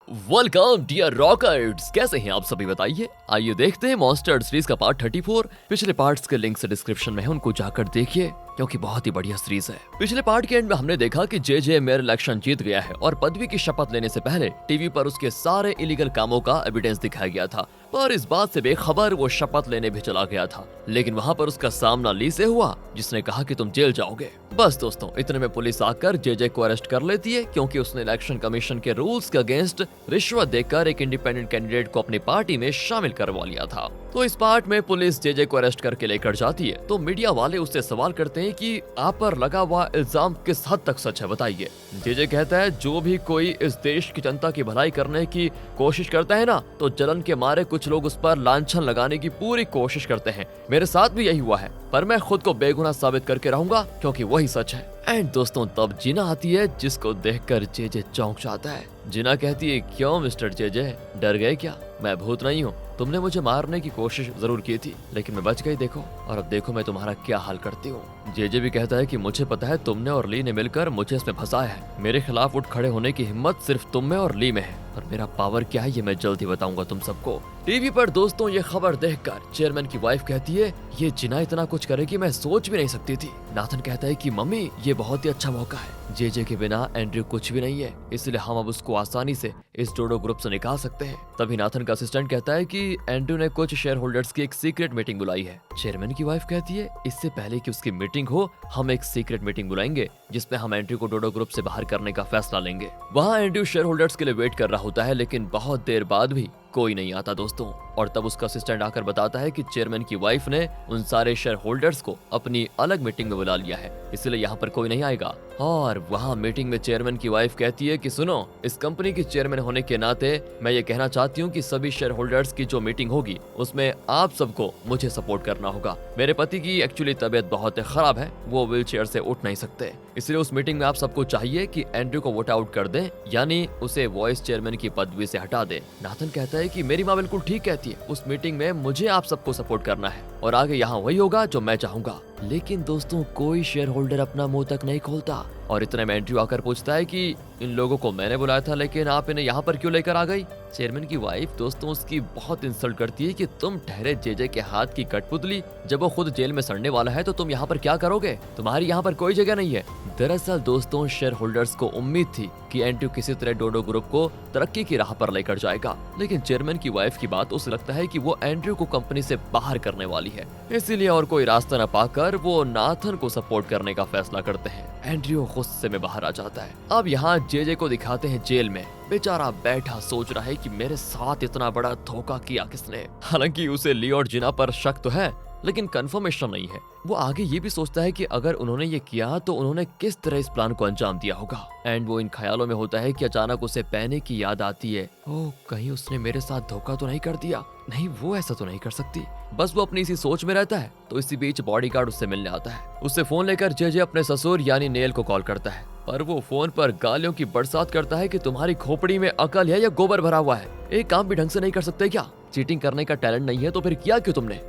Welcome dear rockers, कैसे हैं आप सभी बताइए। आइए देखते हैं मॉन्स्टर सीरीज का पार्ट 34। पिछले पार्ट्स के लिंक्स डिस्क्रिप्शन में है, उनको जाकर देखिए क्योंकि बहुत ही बढ़िया सीरीज है। पिछले पार्ट के एंड में हमने देखा कि जे मेयर इलेक्शन जीत गया है और पदवी की शपथ लेने से पहले टीवी पर उसके सारे इलीगल कामों का एविडेंस दिखाया गया था, पर इस बात से बेखबर वो शपथ लेने भी चला गया था। लेकिन वहाँ पर उसका सामना ली से हुआ, जिसने कहा कि तुम जेल जाओगे। बस दोस्तों, इतने में पुलिस आकर जे को अरेस्ट कर लेती है क्योंकि उसने इलेक्शन कमीशन के रूल्स के अगेंस्ट रिश्वत देकर एक इंडिपेंडेंट कैंडिडेट को अपनी पार्टी में शामिल करवा लिया था। तो इस पार्ट में पुलिस जे को अरेस्ट करके लेकर जाती है तो मीडिया वाले उससे सवाल करते हैं कि आप पर लगा हुआ इल्जाम किस हद तक सच है, बताइए। जे कहता है, जो भी कोई इस देश की जनता की भलाई करने की कोशिश करता है ना, तो जलन के मारे कुछ लोग उस पर लांछन लगाने की पूरी कोशिश करते हैं। मेरे साथ भी यही हुआ है, पर मैं खुद को बेगुनाह साबित करके रहूंगा क्योंकि वही सच है। एंड दोस्तों, तब जीना आती है जिसको देखकर जे चौंक जाता है। जिना कहती है, क्यों मिस्टर जे डर गए क्या? मैं भूत नहीं हूँ। तुमने मुझे मारने की कोशिश जरूर की थी, लेकिन मैं बच गई, देखो। और अब देखो मैं तुम्हारा क्या हाल करती हूँ। जे भी कहता है कि मुझे पता है तुमने और ली ने मिलकर मुझे इसमें फंसाया है। मेरे खिलाफ उठ खड़े होने की हिम्मत सिर्फ तुम में और ली में है, और मेरा पावर क्या है ये मैं जल्द ही बताऊंगा तुम सबको। टीवी पर दोस्तों ये खबर देखकर चेयरमैन की वाइफ कहती है, ये जिना इतना कुछ करेगी मैं सोच भी नहीं सकती थी। नाथन कहता है कि मम्मी, ये बहुत ही अच्छा मौका है। जे के बिना एंड्रयू कुछ भी नहीं है, इसलिए हम अब उसको आसानी से इस डोडो ग्रुप से निकाल सकते हैं। तभी नाथन का असिस्टेंट कहता है कि एंड्रयू ने कुछ शेयर होल्डर्स की एक सीक्रेट मीटिंग बुलाई है। चेयरमैन की वाइफ कहती है, इससे पहले कि उसकी मीटिंग हो, हम एक सीक्रेट मीटिंग बुलाएंगे जिसमें हम एंड्रयू को डोडो ग्रुप से बाहर करने का फैसला लेंगे। वहाँ एंड्रयू शेयर होल्डर्स के लिए वेट कर रहा होता है, लेकिन बहुत देर बाद भी कोई नहीं आता दोस्तों। और तब उसका असिस्टेंट आकर बताता है कि चेयरमैन की वाइफ ने उन सारे शेयर होल्डर्स को अपनी अलग मीटिंग में बुला लिया है, इसलिए यहाँ पर कोई नहीं आएगा। और वहाँ मीटिंग में चेयरमैन की वाइफ कहती है कि सुनो, इस कंपनी की चेयरमैन होने के नाते मैं ये कहना चाहती हूँ कि सभी शेयर होल्डर्स की जो मीटिंग होगी उसमें आप सबको मुझे सपोर्ट करना होगा। मेरे पति की एक्चुअली तबीयत बहुत खराब है, वो व्हील चेयर से उठ नहीं सकते, इसलिए उस मीटिंग में आप सबको चाहिए कि एंड्रयू को वोट आउट कर दें, यानी उसे वाइस चेयरमैन की पदवी से हटा दें। नाथन कहता है कि मेरी माँ बिल्कुल ठीक कहती है, उस मीटिंग में मुझे आप सबको सपोर्ट करना है और आगे यहाँ वही होगा जो मैं चाहूंगा। लेकिन दोस्तों, कोई शेयर होल्डर अपना मुंह तक नहीं खोलता और इतने में एंड्रयू आकर पूछता है कि इन लोगों को मैंने बुलाया था, लेकिन आप इन्हें यहाँ पर क्यों लेकर आ गई? चेयरमैन की वाइफ दोस्तों उसकी बहुत इंसल्ट करती है कि तुम ठहरे जे के हाथ की कठपुतली, जब वो खुद जेल में सड़ने वाला है तो तुम यहाँ पर क्या करोगे? तुम्हारी यहाँ पर कोई जगह नहीं है। दरअसल दोस्तों, शेयर होल्डर्स को उम्मीद थी कि एंड्रयू किसी तरह डोडो ग्रुप को तरक्की की राह पर लेकर जाएगा, लेकिन चेयरमैन की वाइफ की बात उसे लगता है कि वो एंड्रयू को कंपनी से बाहर करने वाली है, इसीलिए और कोई रास्ता न पाकर वो नाथन को सपोर्ट करने का फैसला करते हैं। एंड्रयू गुस्से में बाहर आ जाता है। अब यहाँ जे को दिखाते हैं जेल में। बेचारा बैठा सोच रहा है कि मेरे साथ इतना बड़ा धोखा किया किसने। हालांकि उसे ली और जिना पर शक तो है, लेकिन कंफर्मेशन नहीं है। वो आगे ये भी सोचता है कि अगर उन्होंने ये किया तो उन्होंने किस तरह इस प्लान को अंजाम दिया होगा। एंड वो इन ख्यालों में होता है कि अचानक उसे पहने की याद आती है। ओह, कहीं उसने मेरे साथ धोखा तो नहीं कर दिया? नहीं, वो ऐसा तो नहीं कर सकती। बस वो अपनी इसी सोच में रहता है तो इसी बीच बॉडीगार्ड उससे मिलने आता है। उससे फोन लेकर जे अपने ससुर यानी नेल को कॉल करता है, पर वो फोन पर गालियों की बरसात करता है कि तुम्हारी खोपड़ी में अकल है या गोबर भरा हुआ है? एक काम भी ढंग से नहीं कर सकते क्या? चीटिंग करने का टैलेंट नहीं है तो फिर किया क्यों तुमने?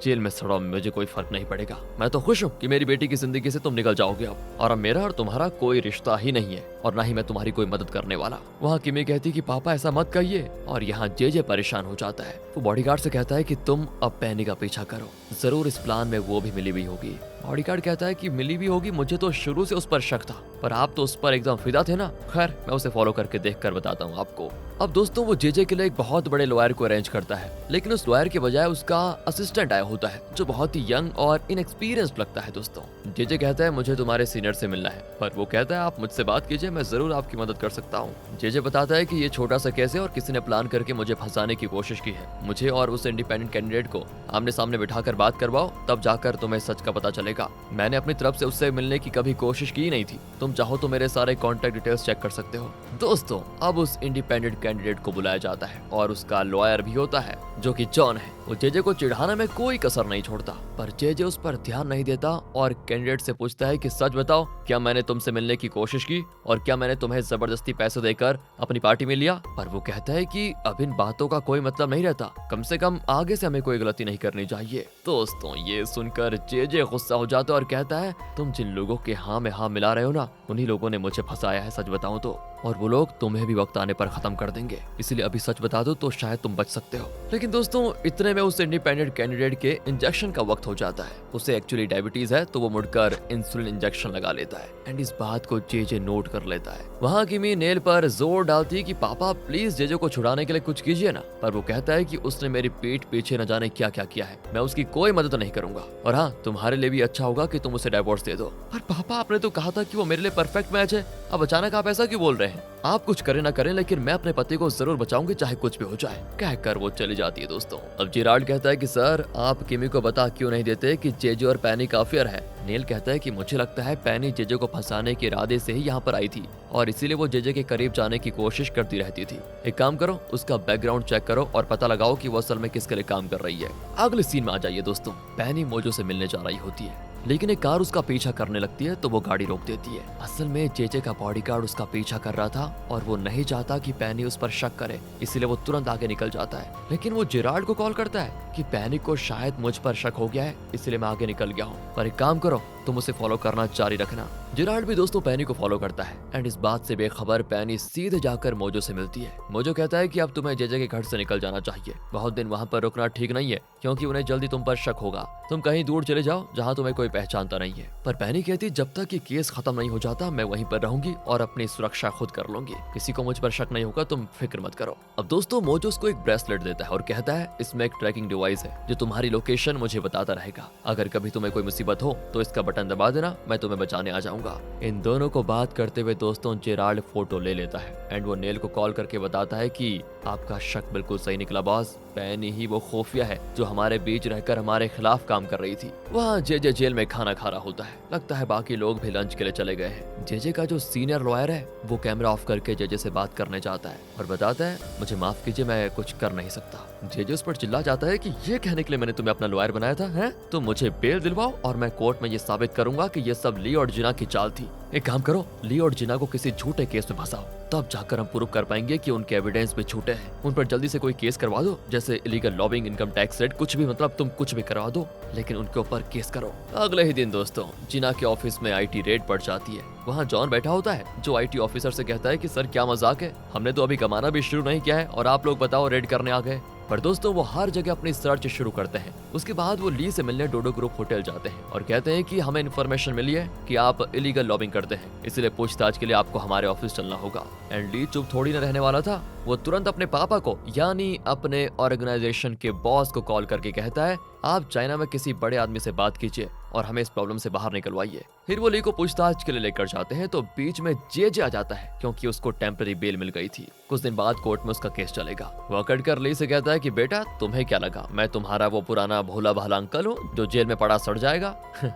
जेल में सड़ो, मुझे कोई फर्क नहीं पड़ेगा। मैं तो खुश हूँ कि मेरी बेटी की जिंदगी से तुम निकल जाओगे अब, और अब मेरा और तुम्हारा कोई रिश्ता ही नहीं है और ना ही मैं तुम्हारी कोई मदद करने वाला। वहाँ किमी कहती कि पापा ऐसा मत कहिए, और यहाँ जे परेशान हो जाता है। वो बॉडीगार्ड से कहता है कि तुम अब पैनी का पीछा करो, जरूर इस प्लान में वो भी मिली हुई होगी। बॉडीगार्ड कहता है कि मिली भी होगी, मुझे तो शुरू से उस पर शक था, पर आप तो उस पर एकदम फिदा थे ना। खैर, मैं उसे फॉलो करके देखकर बताता हूँ आपको। अब दोस्तों, वो जे के लिए एक बहुत बड़े लॉयर को अरेंज करता है, लेकिन उस लॉयर के बजाय उसका असिस्टेंट आया होता है जो बहुत ही यंग और इनएक्सपीरियंस्ड लगता है। दोस्तों, जे कहता है मुझे तुम्हारे सीनियर से मिलना है, पर वो कहता है आप मुझसे बात कीजिए, मैं जरूर आपकी मदद कर सकता हूँ। जे बताता है कि ये छोटा सा केस है और किसी ने प्लान करके मुझे फंसाने की कोशिश की है। मुझे और उस इंडिपेंडेंट कैंडिडेट को आमने सामने बिठाकर बात करवाओ, तब जाकर तुम्हें सच का पता चलेगा। मैंने अपनी तरफ से उससे मिलने की कभी कोशिश की नहीं थी। तुम चाहो तो मेरे सारे कॉन्टेक्ट डिटेल्स चेक कर सकते हो। दोस्तों, अब उस इंडिपेंडेंट कैंडिडेट को बुलाया जाता है और उसका लॉयर भी होता है जो कि जॉन है। वो जे को चिढ़ाने में कोई कसर नहीं छोड़ता, पर जे उस पर ध्यान नहीं देता और कैंडिडेट से पूछता है कि सच बताओ, क्या मैंने तुमसे मिलने की कोशिश की और क्या मैंने तुम्हें जबरदस्ती पैसे देकर अपनी पार्टी में लिया? पर वो कहता है कि अब इन बातों का कोई मतलब नहीं रहता, कम से कम आगे से हमें कोई गलती नहीं करनी चाहिए। दोस्तों, ये सुनकर जे गुस्सा हो जाता है और कहता है तुम जिन लोगों के हाँ में हाँ मिला रहे हो ना, उन्हीं लोगों ने मुझे फंसाया है, सच बताऊं तो। और वो लोग तुम्हें भी वक्त आने पर खत्म कर देंगे, इसलिए अभी सच बता दो तो शायद तुम बच सकते हो। लेकिन दोस्तों इतने में उस इंडिपेंडेंट कैंडिडेट के इंजेक्शन का वक्त हो जाता है। उसे एक्चुअली डायबिटीज है तो वो मुड़कर इंसुलिन इंजेक्शन लगा लेता है एंड इस बात को जेजे नोट कर लेता है। वहाँ किमी नेल पर जोर डालती है कि पापा प्लीज जेजे को छुड़ाने के लिए कुछ कीजिए ना, पर वो कहता है कि उसने मेरी पीठ पीछे न जाने क्या क्या किया है, मैं उसकी कोई मदद नहीं करूंगा और हाँ तुम्हारे लिए भी अच्छा होगा कि तुम उसे डाइवोर्स दे दो। पर पापा आपने तो कहा था कि वो मेरे लिए परफेक्ट मैच है, अब अचानक आप ऐसा क्यों बोल रहे हैं? आप कुछ करें ना करें लेकिन मैं अपने पति को जरूर बचाऊंगी चाहे कुछ भी हो जाए, कहकर वो चली जाती है। दोस्तों अब जिराल्ड कहता है कि सर आप किमी को बता क्यों नहीं देते कि जेजे और पैनी का अफेयर है। नेल कहता है कि मुझे लगता है पैनी जेजे को फंसाने के इरादे से ही यहाँ पर आई थी और इसीलिए वो जेजे के करीब जाने की कोशिश करती रहती थी। एक काम करो उसका बैकग्राउंड चेक करो और पता लगाओ कि वो असल में किसके लिए काम कर रही है। अगले सीन में आ जाइए दोस्तों, पैनी मोजो से मिलने जा रही होती है लेकिन एक कार उसका पीछा करने लगती है तो वो गाड़ी रोक देती है। असल में जेजे का बॉडीगार्ड उसका पीछा कर रहा था और वो नहीं चाहता कि पैनी उस पर शक करे, इसीलिए वो तुरंत आगे निकल जाता है। लेकिन वो जिराल्ड को कॉल करता है कि पैनी को शायद मुझ पर शक हो गया है इसलिए मैं आगे निकल गया हूँ, पर एक काम करो तुम उसे फॉलो करना जारी रखना। जिराल्ड भी दोस्तों पैनी को फॉलो करता है एंड इस बात से बेखबर पैनी सीधे जाकर मोजो से मिलती है। मोजो कहता है कि अब तुम्हें जेजे के घर से निकल जाना चाहिए, बहुत दिन वहाँ पर रुकना ठीक नहीं है क्योंकि उन्हें जल्दी तुम पर शक होगा, तुम कहीं दूर चले जाओ जहाँ तुम्हें कोई पहचानता नहीं है। पर पैनी कहती जब तक ये केस खत्म नहीं हो जाता मैं वहीं पर रहूंगी और अपनी सुरक्षा खुद कर लूंगी, किसी को मुझ पर शक नहीं होगा, तुम फिक्र मत करो। अब दोस्तों मोजो उसको एक ब्रेसलेट देता है और कहता है इसमें एक ट्रैकिंग डिवाइस है जो तुम्हारी लोकेशन मुझे बताता रहेगा, अगर कभी तुम्हें कोई मुसीबत हो तो इसका बटन दबा देना, मैं तुम्हें बचाने आ जाऊंगा। इन दोनों को बात करते हुए दोस्तों जिराल्ड फोटो ले लेता है एंड वो नेल को कॉल करके बताता है कि आपका शक बिल्कुल सही निकला बॉस, पैनी ही वो खुफिया है जो हमारे बीच रहकर हमारे खिलाफ काम कर रही थी। वहाँ जेजे जेल में खाना खा रहा होता है, लगता है बाकी लोग भी लंच के लिए चले गए हैं। जेजे का जो सीनियर लॉयर है वो कैमरा ऑफ करके जेजे से बात करने जाता है और बताता है मुझे माफ कीजिए मैं कुछ कर नहीं सकता। जेजे उस पर चिल्ला जाता है कि ये कहने के लिए मैंने तुम्हें अपना लॉयर बनाया था हैं? तो मुझे बेल दिलवाओ और मैं कोर्ट में ये साबित करूंगा कि ये सब ली और जिना की चाल थी। एक काम करो ली और जिना को किसी झूठे केस में फंसाओ, तब जाकर हम प्रूव कर पाएंगे कि उनके एविडेंस भी झूठे हैं। उन पर जल्दी से कोई केस करवा दो जैसे illegal lobbying, income tax rate, कुछ भी, मतलब तुम कुछ भी करवा दो लेकिन उनके ऊपर केस करो। अगले ही दिन दोस्तों जिना के ऑफिस में आईटी रेड पड़ जाती है। वहाँ जॉन बैठा होता है जो आईटी ऑफिसर से कहता है कि सर क्या मजाक है, हमने तो अभी कमाना भी शुरू नहीं किया है और आप लोग बताओ रेड करने आ गए। पर दोस्तों वो हर जगह अपनी सर्च शुरू करते हैं। उसके बाद वो ली से मिलने डोडो ग्रुप होटल जाते हैं और कहते हैं कि हमें इन्फॉर्मेशन मिली है कि आप इलीगल लॉबिंग करते हैं, इसलिए पूछताछ के लिए आपको हमारे ऑफिस चलना होगा। एंड ली चुप थोड़ी न रहने वाला था, वो तुरंत अपने पापा को यानी अपने ऑर्गेनाइजेशन के बॉस को कॉल करके कहता है आप चाइना में किसी बड़े आदमी से बात कीजिए और हमें इस प्रॉब्लम से बाहर निकलवाइए। फिर वो ली को पूछताछ के लिए लेकर जाते हैं तो बीच में जेजे आ जाता है क्योंकि उसको टेम्पररी बेल मिल गई थी। कुछ दिन बाद कोर्ट में उसका केस चलेगा। वो अकड़ कर ली से कहता है कि बेटा तुम्हें क्या लगा मैं तुम्हारा वो पुराना भोला भाला अंकल हूँ जो जेल में पड़ा सड़ जाएगा?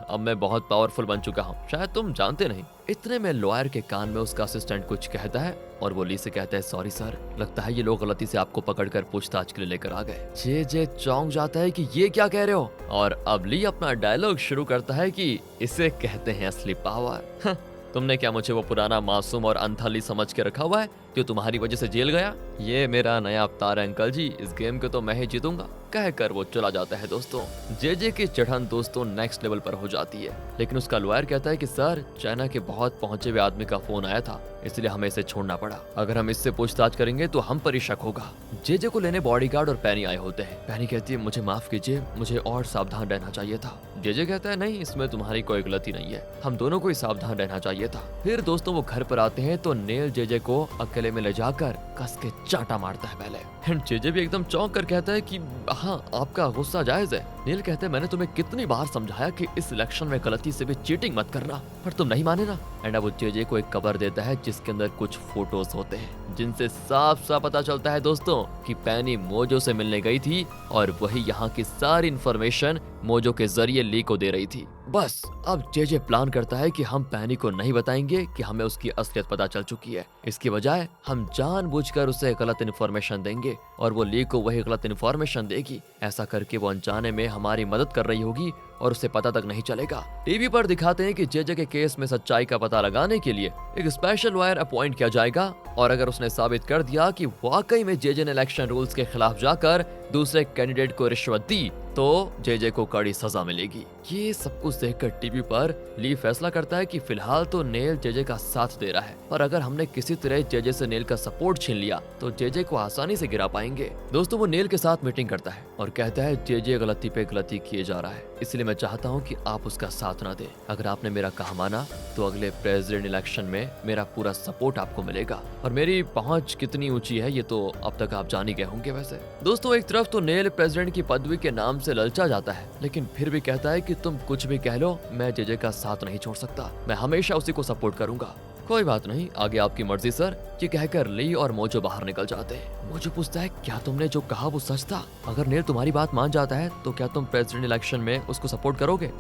अब मैं बहुत पावरफुल बन चुका हूँ, शायद तुम जानते नहीं। इतने में लॉयर के कान में उसका असिस्टेंट कुछ कहता है और वो ली से कहता है सॉरी सर, लगता है ये लोग गलती से आपको पकड़कर पूछताछ के लिए लेकर आ गए। जेजे चौंक जाता है कि ये क्या कह रहे हो और अब ली अपना डायलॉग शुरू करता है कि इसे कहते हैं असली पावर। तुमने क्या मुझे वो पुराना मासूम और अंधा ली समझ के रखा हुआ है जो तुम्हारी वजह से जेल गया? ये मेरा नया अवतार है अंकल जी, इस गेम को तो मैं ही जीतूंगा, कहकर वो चला जाता है। दोस्तों जेजे की चिढ़न दोस्तों नेक्स्ट लेवल पर हो जाती है, लेकिन उसका लॉयर कहता है कि सर चाइना के बहुत पहुंचे हुए आदमी का फोन आया था इसलिए हमें इसे छोड़ना पड़ा, अगर हम इससे पूछताछ करेंगे तो हम पर ही शक होगा। जेजे को लेने बॉडीगार्ड और पैनी आए होते हैं। पैनी कहती है मुझे माफ कीजिए, मुझे और सावधान रहना चाहिए था। जेजे कहता है नहीं इसमें तुम्हारी कोई गलती नहीं है, हम दोनों को ही सावधान रहना चाहिए था। फिर दोस्तों वो घर पर आते हैं तो नेल जेजे को अकेले में ले जाकर कस के चाटा मारता है पहले। जेजे भी एकदम चौंक कर कहता है कि हाँ आपका गुस्सा जायज है। नील कहते हैं मैंने तुम्हें कितनी बार समझाया कि इस इलेक्शन में गलती से भी चीटिंग मत करना, पर तुम नहीं माने ना। एंड अब वो जेजे को एक कवर देता है जिसके अंदर कुछ फोटोज होते हैं जिनसे साफ साफ पता चलता है दोस्तों कि पैनी मोजो से मिलने गई थी और वही यहाँ की सारी इन्फॉर्मेशन मोजो के जरिए ली को दे रही थी। बस अब जेजे प्लान करता है कि हम पैनी को नहीं बताएंगे कि हमें उसकी असलियत पता चल चुकी है, इसकी बजाय हम जानबूझकर उसे गलत इन्फॉर्मेशन देंगे और वो ली को वही गलत इन्फॉर्मेशन देगी। ऐसा करके वो अनजाने में हमारी मदद कर रही होगी और उसे पता तक नहीं चलेगा। टीवी पर दिखाते हैं कि जेजे के केस में सच्चाई का पता लगाने के लिए एक स्पेशल लॉयर अपॉइंट किया जाएगा और अगर उसने साबित कर दिया कि वाकई में जेजे ने इलेक्शन रूल्स के खिलाफ जाकर दूसरे कैंडिडेट को रिश्वत दी तो जेजे को कड़ी सजा मिलेगी। ये सब कुछ देखकर टीवी पर ली फैसला करता है कि फिलहाल तो नेल जेजे का साथ दे रहा है, पर अगर हमने किसी तरह जेजे से नेल का सपोर्ट छीन लिया तो जेजे को आसानी से गिरा पाएंगे। दोस्तों वो नेल के साथ मीटिंग करता है और कहता है जेजे गलती पे गलती किए जा रहा है, इसलिए मैं चाहता हूँ कि आप उसका साथ ना दें। अगर आपने मेरा कहा माना तो अगले प्रेसिडेंट इलेक्शन में मेरा पूरा सपोर्ट आपको मिलेगा और मेरी पहुंच कितनी ऊंची है ये तो अब तक आप जान ही गए होंगे। वैसे दोस्तों एक तरफ तो नेल प्रेसिडेंट की पदवी के नाम से ललचा जाता है, लेकिन फिर भी कहता है कि तुम कुछ भी कह लो, मैं जेजे का साथ नहीं छोड़ सकता, मैं हमेशा उसी को सपोर्ट करूंगा। कोई बात नहीं, आगे आपकी मर्जी सर, ये कहकर ली और मोजो बाहर निकल जाते हैं। मोजो पूछता है क्या तुमने जो कहा वो सच था? अगर नेल तुम्हारी बात मान जाता है तो क्या तुम प्रेसिडेंट इलेक्शन में उसको सपोर्ट करोगे?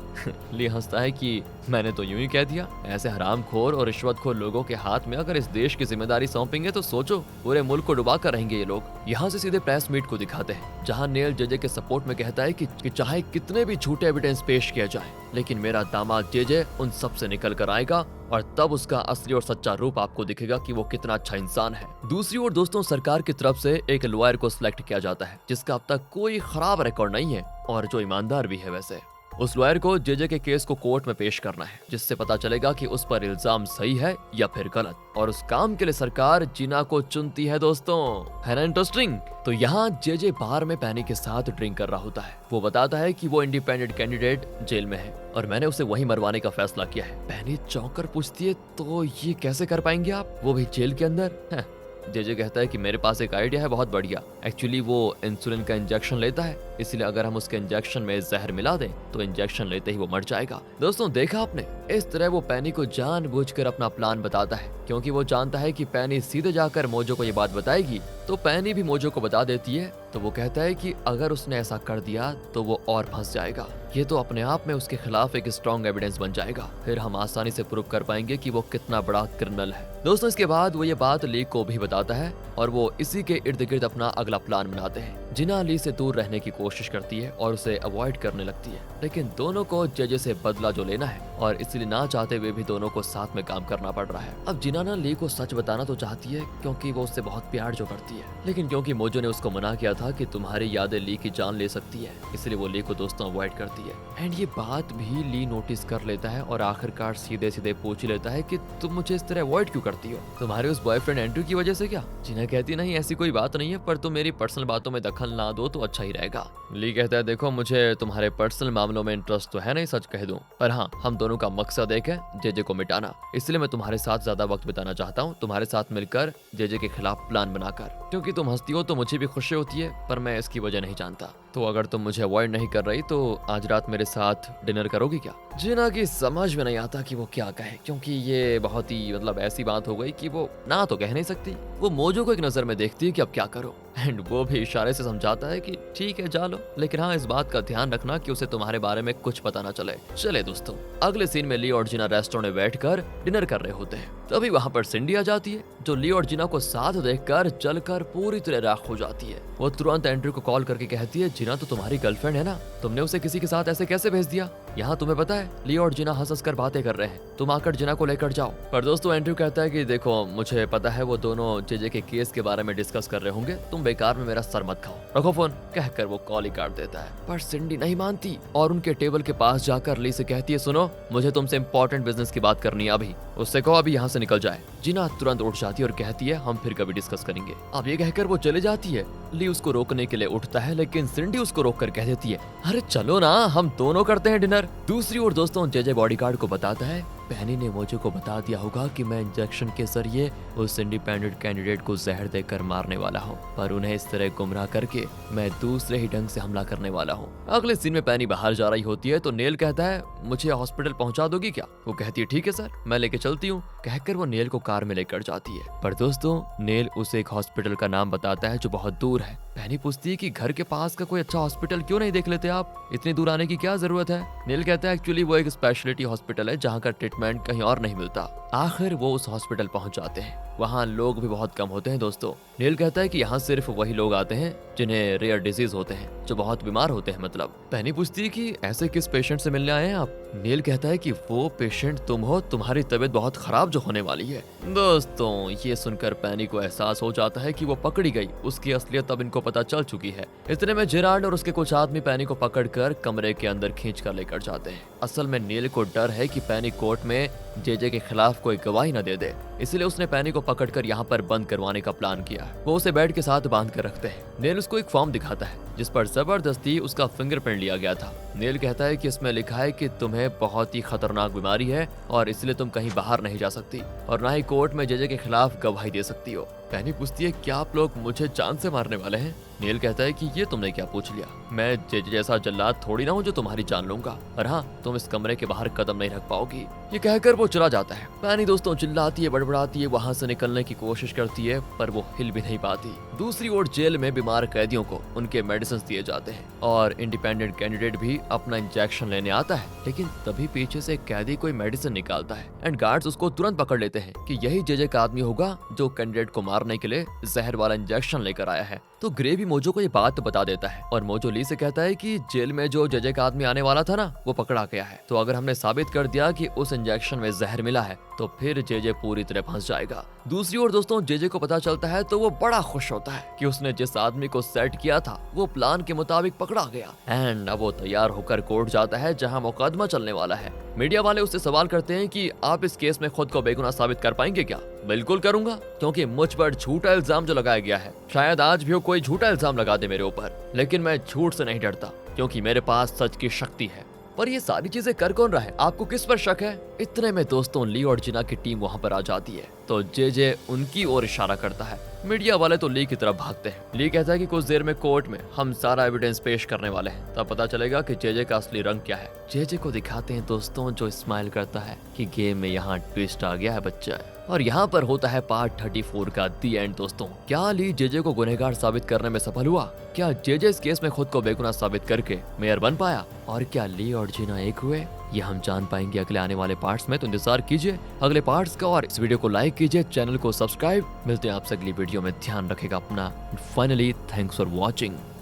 ली हंसता है कि मैंने तो यूं ही कह दिया। ऐसे हरामखोर और रिश्वतखोर लोगों के हाथ में अगर इस देश की जिम्मेदारी सौंपेंगे तो सोचो पूरे मुल्क को डुबा कर रहेंगे ये लोग। यहाँ से सीधे प्रेस मीट को दिखाते हैं जहाँ नेल जेजे के सपोर्ट में कहता है कि चाहे कितने भी झूठे एविडेंस पेश किया जाए लेकिन मेरा दामाद जेजे उन सब से निकल कर आएगा और तब उसका असली और सच्चा रूप आपको दिखेगा कि वो कितना अच्छा इंसान है। दूसरी ओर दोस्तों सरकार की तरफ से एक लॉयर को सिलेक्ट किया जाता है जिसका अब तक कोई खराब रिकॉर्ड नहीं है और जो ईमानदार भी है। वैसे उस लॉयर को जेजे के केस को कोर्ट में पेश करना है जिससे पता चलेगा कि उस पर इल्जाम सही है या फिर गलत, और उस काम के लिए सरकार जिना को चुनती है। दोस्तों है ना इंटरेस्टिंग? तो यहाँ जेजे बार में पैनी के साथ ड्रिंक कर रहा होता है। वो बताता है कि वो इंडिपेंडेंट कैंडिडेट जेल में है और मैंने उसे वहीं मरवाने का फैसला किया है। पैनी चौंक कर पूछती है तो ये कैसे कर पाएंगे आप, वो भी जेल के अंदर? जेजे कहता है कि मेरे पास एक आइडिया है बहुत बढ़िया। एक्चुअली वो इंसुलिन का इंजेक्शन लेता है, इसलिए अगर हम उसके इंजेक्शन में जहर मिला दें तो इंजेक्शन लेते ही वो मर जाएगा। दोस्तों देखा आपने, इस तरह वो पैनी को जानबूझकर अपना प्लान बताता है क्योंकि वो जानता है कि पैनी सीधे जाकर मोजो को ये बात बताएगी तो पैनी भी मोजो को बता देती है। तो वो कहता है कि अगर उसने ऐसा कर दिया तो वो और फंस जाएगा, ये तो अपने आप में उसके खिलाफ एक स्ट्रॉन्ग एविडेंस बन जाएगा, फिर हम आसानी से प्रूव कर पाएंगे कि वो कितना बड़ा क्रिमिनल है। दोस्तों इसके बाद वो ये बात ली को भी बताता है और वो इसी के इर्द गिर्द अपना अगला प्लान बनाते हैं। जिना ली से दूर रहने की कोशिश करती है और उसे अवॉइड करने लगती है, लेकिन दोनों को जेजे से बदला जो लेना है और इसलिए ना चाहते हुए भी दोनों को साथ में काम करना पड़ रहा है। अब जिना ना ली को सच बताना तो चाहती है क्योंकि वो उससे बहुत प्यार जो करती है, लेकिन क्योंकि मोजो ने उसको मना किया था कि तुम्हारी यादें ली की जान ले सकती है, इसलिए वो ली को दोस्तों अवॉइड करती है। एंड ये बात भी ली नोटिस कर लेता है और आखिरकार सीधे सीधे पूछ लेता है कि तुम मुझे इस तरह अवॉइड क्यों करती हो, तुम्हारे उस बॉयफ्रेंड एंड्रू की वजह से क्या? जिना कहती नहीं ऐसी कोई बात नहीं है, पर तुम मेरी पर्सनल बातों में दखल ना दो तो अच्छा ही रहेगा। ली कहता है देखो मुझे तुम्हारे पर्सनल मामलों में इंटरेस्ट तो है नहीं सच कह दूं, पर हाँ हम दोनों का मकसद एक है जेजे को मिटाना, इसलिए मैं तुम्हारे साथ ज्यादा वक्त बिताना चाहता हूँ, तुम्हारे साथ मिलकर जेजे के खिलाफ प्लान बनाकर। क्योंकि तुम हंसती हो तो मुझे भी खुशी होती है, पर मैं इसकी वजह नहीं जानता। तो अगर तुम मुझे अवॉइड नहीं कर रही तो आज रात मेरे साथ डिनर करोगी क्या? जिना की समझ में नहीं आता कि वो क्या कहे, क्योंकि ये बहुत ही ऐसी बात हो गई कि वो ना तो कह नहीं सकती। वो मोजो को एक नजर में देखती है कि अब क्या करो, एंड वो भी इशारे से समझाता है कि ठीक है जा लो, लेकिन हाँ इस बात का ध्यान रखना कि उसे तुम्हारे बारे में कुछ पता ना चले। चले दोस्तों अगले सीन में ली और जिना रेस्टोरेंट में बैठकर डिनर कर रहे होते हैं, तभी वहाँ पर सिंडी आ जाती है जो ली और जिना को साथ देखकर जलकर पूरी तरह राख हो जाती है। वो तुरंत एंड्रू को कॉल करके कहती है जिना तो तुम्हारी गर्लफ्रेंड है ना, तुमने उसे किसी के साथ ऐसे कैसे भेज दिया? यहाँ तुम्हें पता है ली और जिना हंस कर बातें कर रहे हैं, तुम आकर जिना को लेकर जाओ। पर दोस्तों एंड्रू कहता है कि देखो मुझे पता है वो दोनों जेजे के केस के बारे में डिस्कस कर रहे होंगे, तुम बेकार में मेरा सर मत खाओ, रखो फोन, कहकर वो कॉल ही काट देता है। पर सिंडी नहीं मानती और उनके टेबल के पास जाकर ली से कहती है सुनो मुझे तुमसे इंपॉर्टेंट बिजनेस की बात करनी है, अभी उससे कहो अभी यहाँ से निकल जाए। जिना तुरंत उठ जाती है और कहती है हम फिर कभी डिस्कस करेंगे। अब ये कहकर वो चले जाती है। ली उसको रोकने के लिए उठता है, लेकिन सिंडी उसको रोककर कह देती है अरे चलो ना हम दोनों करते हैं डिनर। दूसरी ओर दोस्तों जेजे बॉडीगार्ड को बताता है पैनी ने मोजो को बता दिया होगा कि मैं इंजेक्शन के जरिए उस इंडिपेंडेंट कैंडिडेट को जहर देकर मारने वाला हूँ, पर उन्हें इस तरह गुमराह करके मैं दूसरे ही ढंग से हमला करने वाला हूँ। अगले सीन में पैनी बाहर जा रही होती है तो नेल कहता है मुझे हॉस्पिटल पहुंचा दोगी क्या? वो कहती है ठीक है सर मैं लेके चलती हूँ, कहकर वो नेल को कार में लेकर जाती है। पर दोस्तों नेल उसे एक हॉस्पिटल का नाम बताता है जो बहुत दूर है। पेनी पूछती है कि घर के पास का कोई अच्छा हॉस्पिटल क्यों नहीं देख लेते आप, इतनी दूर आने की क्या जरूरत है। नेल कहता है एक्चुअली वो एक स्पेशलिटी हॉस्पिटल है जहाँ का ट्रीटमेंट कहीं और नहीं मिलता। आखिर वो उस हॉस्पिटल पहुंच जाते हैं। वहाँ लोग भी बहुत कम होते हैं दोस्तों। नेल कहता है कि यहाँ सिर्फ वही लोग आते हैं जिन्हें रेयर डिजीज होते हैं, जो बहुत बीमार होते हैं मतलब। पेनी पूछती है कि ऐसे किस पेशेंट से मिलने आए हैं आप। नेल कहता है कि वो पेशेंट तुम हो, तुम्हारी तबीयत बहुत खराब जो होने वाली है। दोस्तों ये सुनकर पेनी को एहसास हो जाता है कि वो पकड़ी गई, उसकी असलियत अब इनको पता चल चुकी है। इतने में जेराल्ड और उसके कुछ आदमी पेनी को पकड़कर कमरे के अंदर खींच कर लेकर जाते हैं। असल में नेल को डर है कि पेनी कोर्ट में जेजे के खिलाफ कोई गवाही न दे दे, इसलिए उसने पेनी को पकड़कर यहाँ पर बंद करवाने का प्लान किया। वो उसे बेड के साथ बांध कर रखते हैं। नेल उसको एक फॉर्म दिखाता है जिस पर जबरदस्ती उसका फिंगरप्रिंट लिया गया था। नेल कहता है कि इसमें लिखा है कि तुम्हें बहुत ही खतरनाक बीमारी है और इसलिए तुम कहीं बाहर नहीं जा सकती और ना ही कोर्ट में जेजे के खिलाफ गवाही दे सकती हो। पेनी पूछती है क्या आप लोग मुझे जान से मारने वाले हैं। नेल कहता है कि ये तुमने क्या पूछ लिया, मैं जेजे जैसा जल्लाद थोड़ी ना हूँ जो तुम्हारी जान लूंगा, और हाँ तुम इस कमरे के बाहर कदम नहीं रख पाओगी। ये कहकर वो चला जाता है। पेनी दोस्तों चिल्लाती है, बड़बड़ाती है, वहाँ से निकलने की कोशिश करती है पर वो हिल भी नहीं पाती। दूसरी ओर जेल में बीमार कैदियों को उनके मेडिसिन दिए जाते हैं और इंडिपेंडेंट कैंडिडेट भी अपना इंजेक्शन लेने आता है, लेकिन तभी पीछे से कैदी कोई मेडिसिन निकालता है एंड गार्ड्स उसको तुरंत पकड़ लेते हैं कि यही जेजे का आदमी होगा जो कैंडिडेट को मारने के लिए जहर वाला इंजेक्शन लेकर आया है। तो ग्रे भी मोजो को ये बात बता देता है और मोजो ली से कहता है कि जेल में जो जेजे का आदमी आने वाला था ना वो पकड़ा गया है, तो अगर हमने साबित कर दिया कि उस इंजेक्शन में जहर मिला है तो फिर जेजे पूरी तरह फंस जाएगा। दूसरी ओर दोस्तों जेजे को पता चलता है तो वो बड़ा खुश होता है कि उसने जिस आदमी को सेट किया था वो प्लान के मुताबिक पकड़ा गया एंड अब वो तैयार होकर कोर्ट जाता है जहाँ मुकदमा चलने वाला है। मीडिया वाले उससे सवाल करते हैं कि आप इस केस में खुद को बेगुनाह साबित कर पाएंगे क्या। बिल्कुल करूंगा, क्योंकि मुझ पर झूठा इल्जाम जो लगाया गया है, शायद आज भी कोई झूठा इल्जाम लगा दे मेरे ऊपर, लेकिन मैं झूठ से नहीं डरता क्योंकि मेरे पास सच की शक्ति है। पर ये सारी चीजें कर कौन रहा है, आपको किस पर शक है। इतने में दोस्तों ली और जिना की टीम वहाँ पर आ जाती है तो जेजे उनकी ओर इशारा करता है। मीडिया वाले तो ली की तरफ भागते हैं। ली कहता है कि कुछ देर में कोर्ट में हम सारा एविडेंस पेश करने वाले हैं, तब पता चलेगा कि जेजे का असली रंग क्या है। जेजे को दिखाते हैं दोस्तों जो स्माइल करता है कि गेम में यहाँ ट्विस्ट आ गया है बच्चा। और यहाँ पर होता है पार्ट 34 का दी एंड दोस्तों। क्या ली जेजे को गुनहगार साबित करने में सफल हुआ? क्या जेजे इस केस में खुद को बेगुनाह साबित करके मेयर बन पाया? और क्या ली और जीना एक हुए? ये हम जान पाएंगे अगले आने वाले पार्ट्स में, तो इंतजार कीजिए अगले पार्ट्स का और इस वीडियो को लाइक कीजिए, चैनल को सब्सक्राइब। मिलते हैं आपसे अगली वीडियो में, ध्यान रखेगा अपना। Finally thanks for watching.